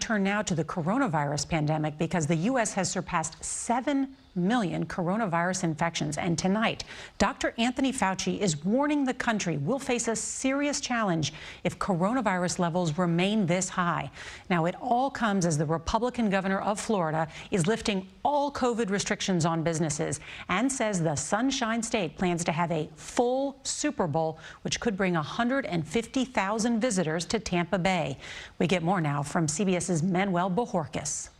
turn now to the coronavirus pandemic because the U.S. has surpassed 7 million coronavirus infections. And tonight, Dr. Anthony Fauci is warning the country will face a serious challenge if coronavirus levels remain this high. Now, it all comes as the Republican governor of Florida is lifting all COVID restrictions on businesses and says the Sunshine State plans to have a full Super Bowl, which could bring 150,000 visitors to Tampa Bay. We get more now from CBS's Manuel Bojorquez.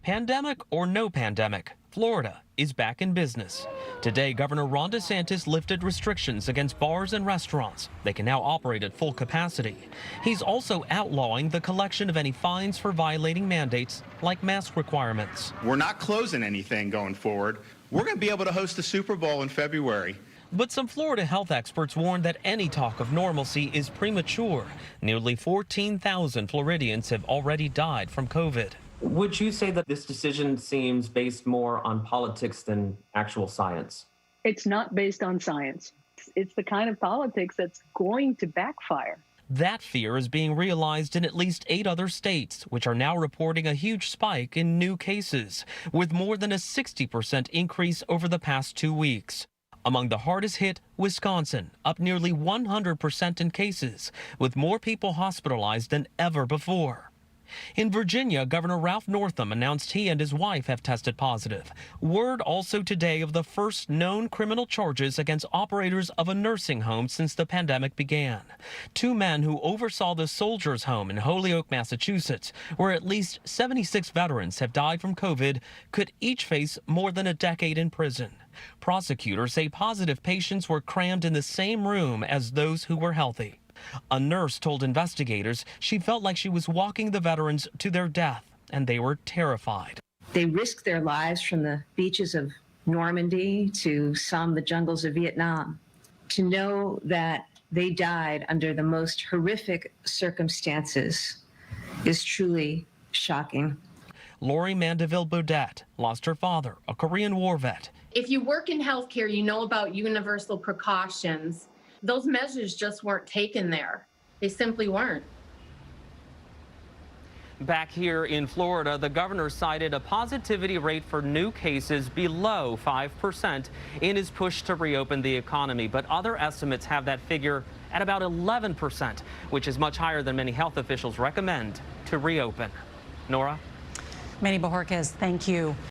Pandemic or no pandemic, Florida is back in business. Today, Governor Ron DeSantis lifted restrictions against bars and restaurants. They can now operate at full capacity. He's also outlawing the collection of any fines for violating mandates like mask requirements. We're not closing anything going forward. We're going to be able to host the Super Bowl in February. But some Florida health experts warn that any talk of normalcy is premature. Nearly 14,000 Floridians have already died from COVID. Would you say that this decision seems based more on politics than actual science? It's not based on science. It's the kind of politics that's going to backfire. That fear is being realized in at least 8 other states, which are now reporting a huge spike in new cases, with more than a 60% increase over the past 2 weeks. Among the hardest hit, Wisconsin, up nearly 100% in cases, with more people hospitalized than ever before. In Virginia, Governor Ralph Northam announced he and his wife have tested positive. Word also today of the first known criminal charges against operators of a nursing home since the pandemic began. 2 men who oversaw the Soldiers' Home in Holyoke, Massachusetts, where at least 76 veterans have died from COVID, could each face more than a decade in prison. Prosecutors say positive patients were crammed in the same room as those who were healthy. A nurse told investigators she felt like she was walking the veterans to their death, and they were terrified. They risked their lives from the beaches of Normandy to the jungles of Vietnam. To know that they died under the most horrific circumstances is truly shocking. Lori Mandeville-Baudet lost her father, a Korean War vet. If you work in healthcare, you know about universal precautions. Those measures just weren't taken there. They simply weren't. Back here in Florida, the governor cited a positivity rate for new cases below 5% in his push to reopen the economy. But other estimates have that figure at about 11%, which is much higher than many health officials recommend to reopen. Nora? Manny Bojorquez, thank you.